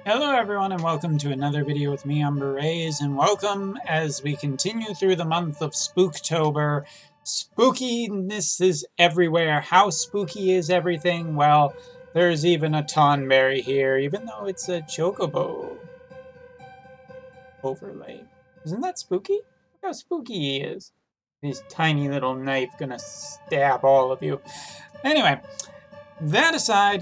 Hello everyone and welcome to another video with me, Umber and welcome as we continue through the month of Spooktober. Spookiness is everywhere. How spooky is everything? Well, there's even a Tonberry here, even though it's a Chocobo overlay. Isn't that spooky? Look how spooky he is. His tiny little knife gonna stab all of you. Anyway, that aside,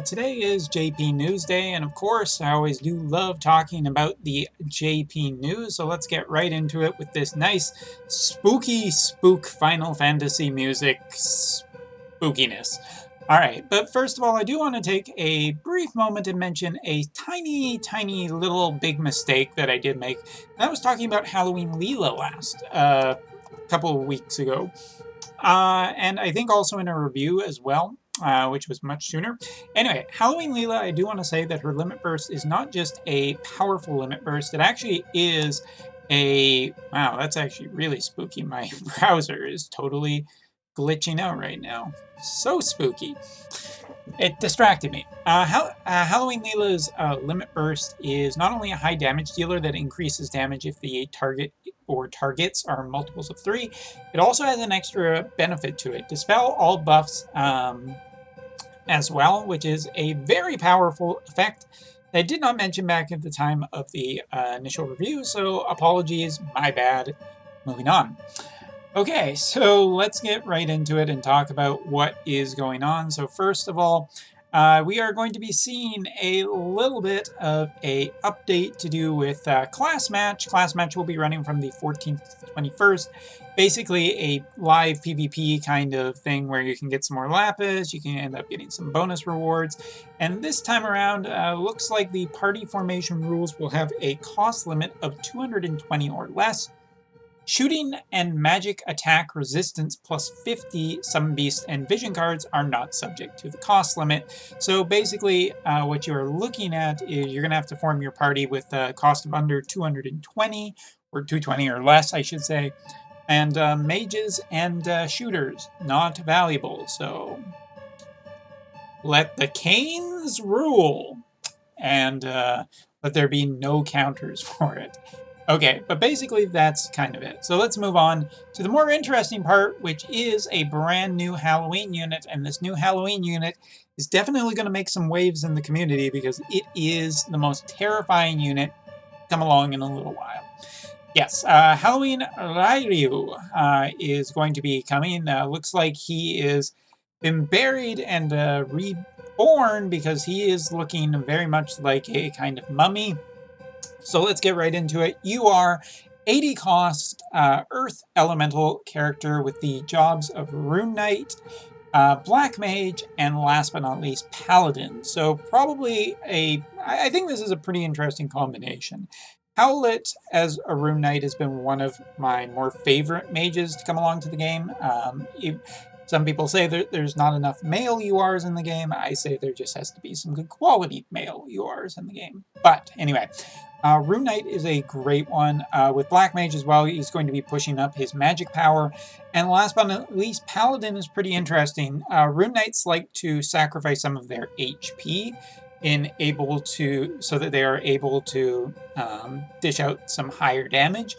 today is JP News Day, and of course, I always do love talking about the JP News, so let's get right into it with this nice spooky spook Final Fantasy music spookiness. Alright, but first of all, I do want to take a brief moment to mention a tiny little big mistake that I did make. And I was talking about Halloween Leela last couple of weeks ago. And I think also in a review as well, which was much sooner. Anyway, Halloween Leela, I do want to say that her limit burst is not just a powerful limit burst, it actually is a... Wow, that's actually really spooky. My browser is totally glitching out right now. So spooky. It distracted me. Halloween Leela's limit burst is not only a high damage dealer that increases damage if the target or targets are multiples of 3, it also has an extra benefit to it. Dispel all buffs as well, which is a very powerful effect that I did not mention back at the time of the initial review, so apologies, my bad. Moving on. Okay, so let's get right into it and talk about what is going on. So first of all, we are going to be seeing a little bit of a update to do with Class Match. Class Match will be running from the 14th to the 21st. Basically a live PvP kind of thing where you can get some more lapis, you can end up getting some bonus rewards. And this time around, looks like the party formation rules will have a cost limit of 220 or less. Shooting and magic attack resistance plus 50 Summon Beast and Vision cards are not subject to the cost limit. So basically, what you're looking at is you're going to have to form your party with a cost of under 220, or 220 or less, I should say. And mages and shooters, not valuable. So let the canes rule. And let there be no counters for it. Okay, but basically that's kind of it. So let's move on to the more interesting part, which is a brand new Halloween unit. And this new Halloween unit is definitely going to make some waves in the community because it is the most terrifying unit come along in a little while. Yes, Halloween Ryu is going to be coming. Looks like he is been buried and reborn because he is looking very much like a kind of mummy. So let's get right into it. You are 80 cost Earth Elemental character with the jobs of Rune Knight, Black Mage, and last but not least, Paladin. So probably I think this is a pretty interesting combination. Howlet as a Rune Knight has been one of my more favorite mages to come along to the game. Some people say there's not enough male URs in the game. I say there just has to be some good quality male URs in the game. But anyway, Rune Knight is a great one. With Black Mage as well, he's going to be pushing up his magic power. And last but not least, Paladin is pretty interesting. Rune Knights like to sacrifice some of their HP so that they are able to dish out some higher damage.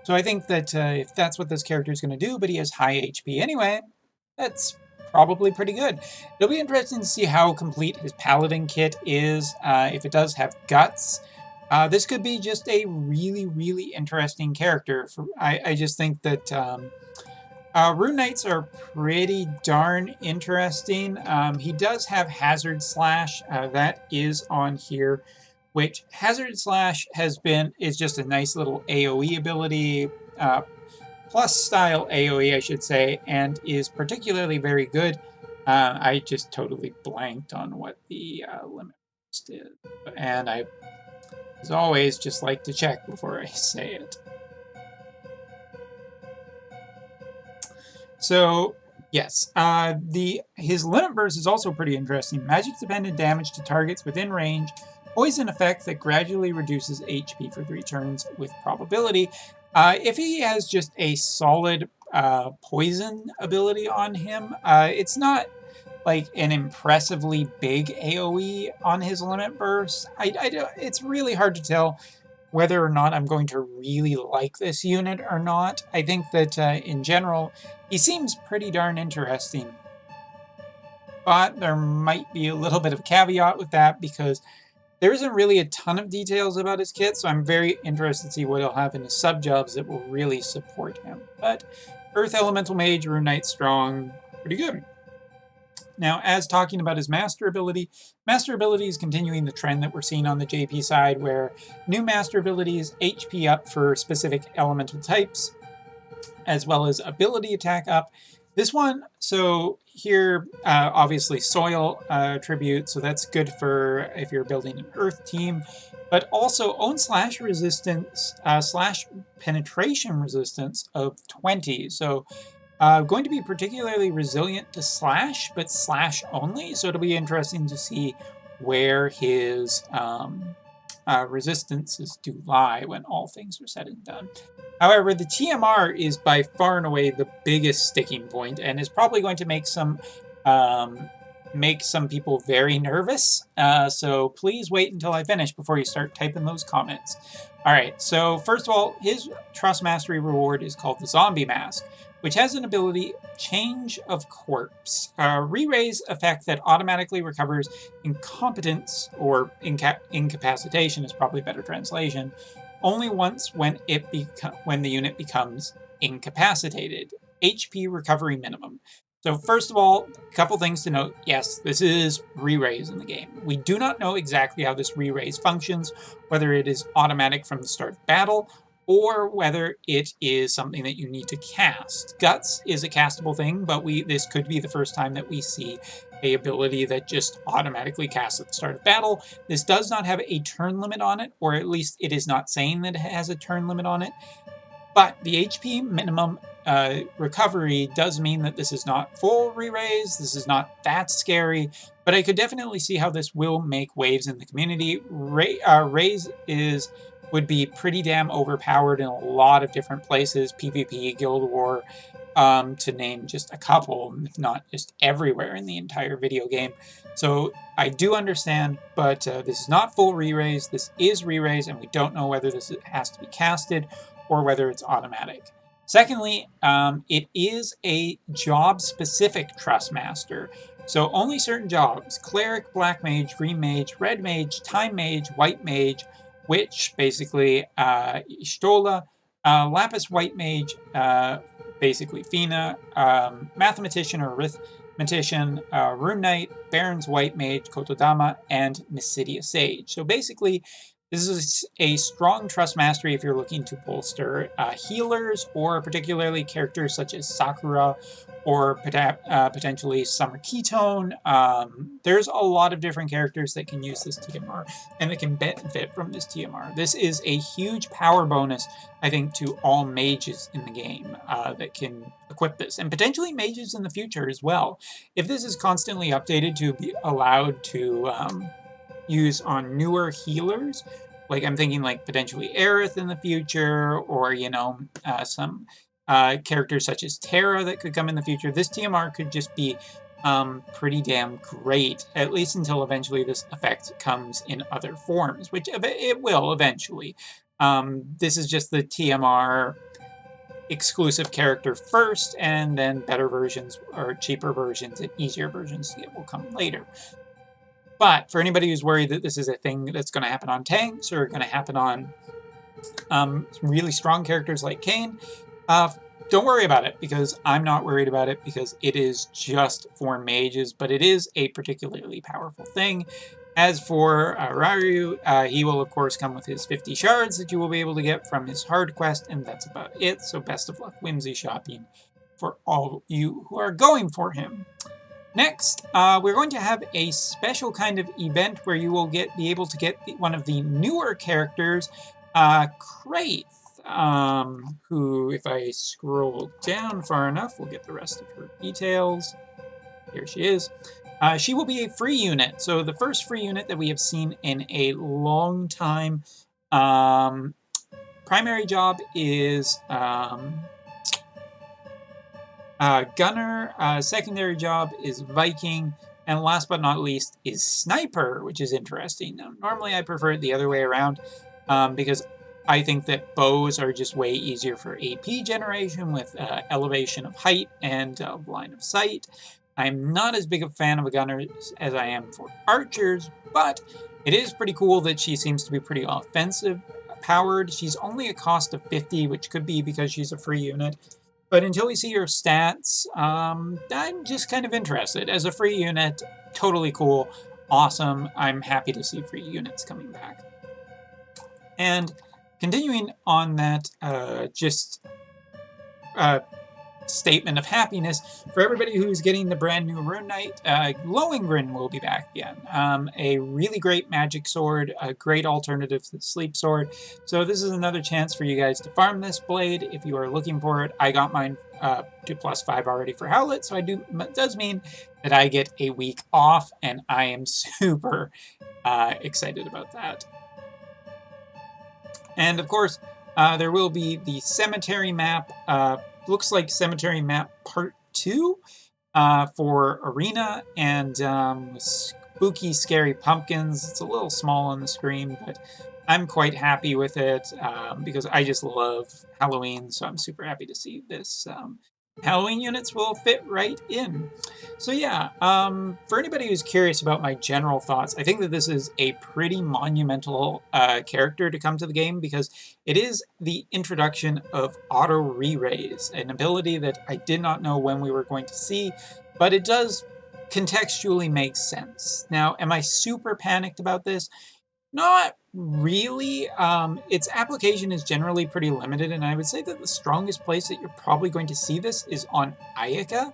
So I think that if that's what this character is going to do, but he has high HP anyway, that's probably pretty good. It'll be interesting to see how complete his Paladin kit is, if it does have guts. This could be just a really interesting character. I just think that Rune Knights are pretty darn interesting. He does have Hazard Slash, that is on here, which Hazard Slash is just a nice little AoE ability, plus style AoE, I should say, and is particularly very good. I just totally blanked on what the limit is, and I, as always, just like to check before I say it. So, yes, his limit burst is also pretty interesting. Magic-dependent damage to targets within range, poison effect that gradually reduces HP for 3 turns with probability. If he has just a solid poison ability on him, it's not like an impressively big AoE on his limit burst. It's really hard to tell whether or not I'm going to really like this unit or not. I think that in general, he seems pretty darn interesting. But there might be a little bit of a caveat with that because there isn't really a ton of details about his kit, so I'm very interested to see what he'll have in his sub-jobs that will really support him. But Earth Elemental Mage, Rune Knight Strong, pretty good. Now, as talking about his Master ability is continuing the trend that we're seeing on the JP side, where new Master abilities HP up for specific elemental types, as well as ability attack up. This one, so here, obviously soil tribute, so that's good for if you're building an earth team, but also own slash resistance, slash penetration resistance of 20. So going to be particularly resilient to slash, but slash only. So it'll be interesting to see where his resistances do lie when all things are said and done. However, the TMR is by far and away the biggest sticking point, and is probably going to make some people very nervous. So please wait until I finish before you start typing those comments. All right. So first of all, his Trust Mastery reward is called the Zombie Mask, which has an ability, Change of Corpse. Re-raise effect that automatically recovers incompetence, or incapacitation is probably a better translation, only once when the unit becomes incapacitated. HP recovery minimum. So first of all, a couple things to note. Yes, this is re-raise in the game. We do not know exactly how this re-raise functions, whether it is automatic from the start of battle, or whether it is something that you need to cast. Guts is a castable thing, but this could be the first time that we see a ability that just automatically casts at the start of battle. This does not have a turn limit on it, or at least it is not saying that it has a turn limit on it. But the HP minimum recovery does mean that this is not full re-raise. This is not that scary, but I could definitely see how this will make waves in the community. Raise would be pretty damn overpowered in a lot of different places, PvP, Guild War, to name just a couple, if not just everywhere in the entire video game. So I do understand, but this is not full re-raise. This is re-raise, and we don't know whether this has to be casted or whether it's automatic. Secondly, it is a job-specific Trust Master. So only certain jobs, Cleric, Black Mage, Green Mage, Red Mage, Time Mage, White Mage, Witch, basically Ishtola, Lapis White Mage, basically Fina, Mathematician or Arithmetician, Rune Knight, Baron's White Mage, Kotodama, and Mysidia Sage. So basically, this is a strong Trust Mastery if you're looking to bolster healers, or particularly characters such as Sakura, or potentially Summer Ketone. There's a lot of different characters that can use this TMR, and that can benefit from this TMR. This is a huge power bonus, I think, to all mages in the game that can equip this, and potentially mages in the future as well. If this is constantly updated to be allowed to use on newer healers, like I'm thinking like potentially Aerith in the future, or some characters such as Terra that could come in the future, this TMR could just be pretty damn great, at least until eventually this effect comes in other forms, which it will eventually. This is just the TMR exclusive character first, and then better versions or cheaper versions and easier versions to get will come later. But for anybody who's worried that this is a thing that's going to happen on tanks, or going to happen on really strong characters like Kayn, don't worry about it, because I'm not worried about it, because it is just for mages, but it is a particularly powerful thing. As for Ryu, he will of course come with his 50 shards that you will be able to get from his hard quest, and that's about it. So best of luck whimsy shopping for all you who are going for him. Next, we're going to have a special kind of event where you will be able to get one of the newer characters, Kraith, who, if I scroll down far enough, we'll get the rest of her details. Here she is. She will be a free unit, so the first free unit that we have seen in a long time. Primary job is Gunner, secondary job is Viking, and last but not least is Sniper, which is interesting. Now, normally I prefer it the other way around because I think that bows are just way easier for AP generation with elevation of height and line of sight. I'm not as big a fan of a gunner as I am for archers, but it is pretty cool that she seems to be pretty offensive powered. She's only a cost of 50, which could be because she's a free unit. But until we see your stats, I'm just kind of interested. As a free unit, totally cool, awesome. I'm happy to see free units coming back. And continuing on that, statement of happiness for everybody who's getting the brand new Rune Knight. Lohengrin will be back again. A really great magic sword, a great alternative to the sleep sword. So this is another chance for you guys to farm this blade if you are looking for it. I got mine to +5 already for Howlet, so it does mean that I get a week off, and I am super excited about that. And of course, there will be the cemetery map. Looks like Cemetery Map Part 2 for Arena, and spooky, scary pumpkins. It's a little small on the screen, but I'm quite happy with it because I just love Halloween, so I'm super happy to see this. Halloween units will fit right in. So yeah, for anybody who's curious about my general thoughts, I think that this is a pretty monumental character to come to the game because it is the introduction of auto re-raise, an ability that I did not know when we were going to see, but it does contextually make sense. Now, am I super panicked about this? Not really. Its application is generally pretty limited, and I would say that the strongest place that you're probably going to see this is on Ayaka.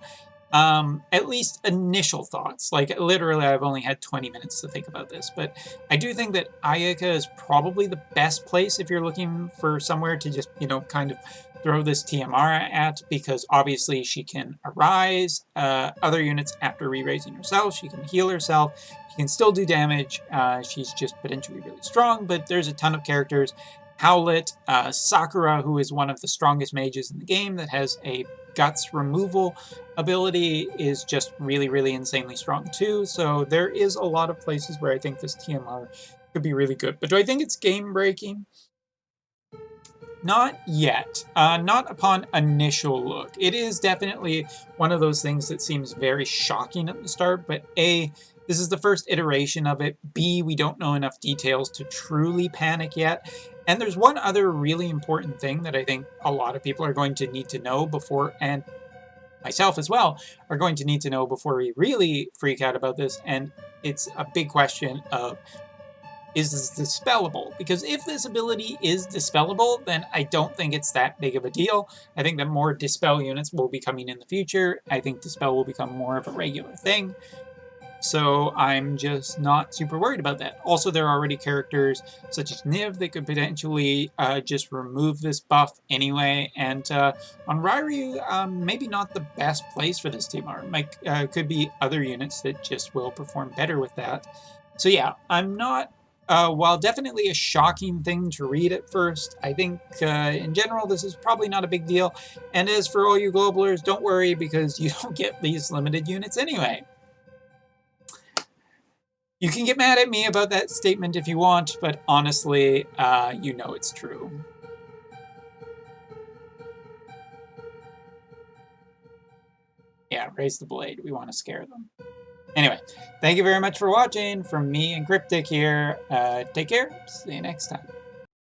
At least initial thoughts. Like, literally, I've only had 20 minutes to think about this, but I do think that Ayaka is probably the best place if you're looking for somewhere to just, kind of throw this TMR at, because obviously she can arise other units after re-raising herself. She can heal herself. She can still do damage. She's just potentially really strong, but there's a ton of characters. Howlet, Sakura, who is one of the strongest mages in the game that has a guts removal ability, is just really, really insanely strong too. So there is a lot of places where I think this TMR could be really good. But do I think it's game breaking? Not yet. Not upon initial look. It is definitely one of those things that seems very shocking at the start, but A, this is the first iteration of it. B, we don't know enough details to truly panic yet. And there's one other really important thing that I think a lot of people are going to need to know before, and myself as well, are going to need to know before we really freak out about this, and it's a big question of, is this dispellable? Because if this ability is dispellable, then I don't think it's that big of a deal. I think that more dispel units will be coming in the future. I think dispel will become more of a regular thing. So I'm just not super worried about that. Also, there are already characters such as Niv that could potentially just remove this buff anyway. And on Ryryu, maybe not the best place for this TMR. Could be other units that just will perform better with that. So yeah, I'm not... while definitely a shocking thing to read at first, I think in general this is probably not a big deal. And as for all you globalers, don't worry, because you don't get these limited units anyway. You can get mad at me about that statement if you want, but honestly, you know it's true. Yeah, raise the blade. We want to scare them. Anyway, thank you very much for watching. From me and Cryptic here. Take care. See you next time.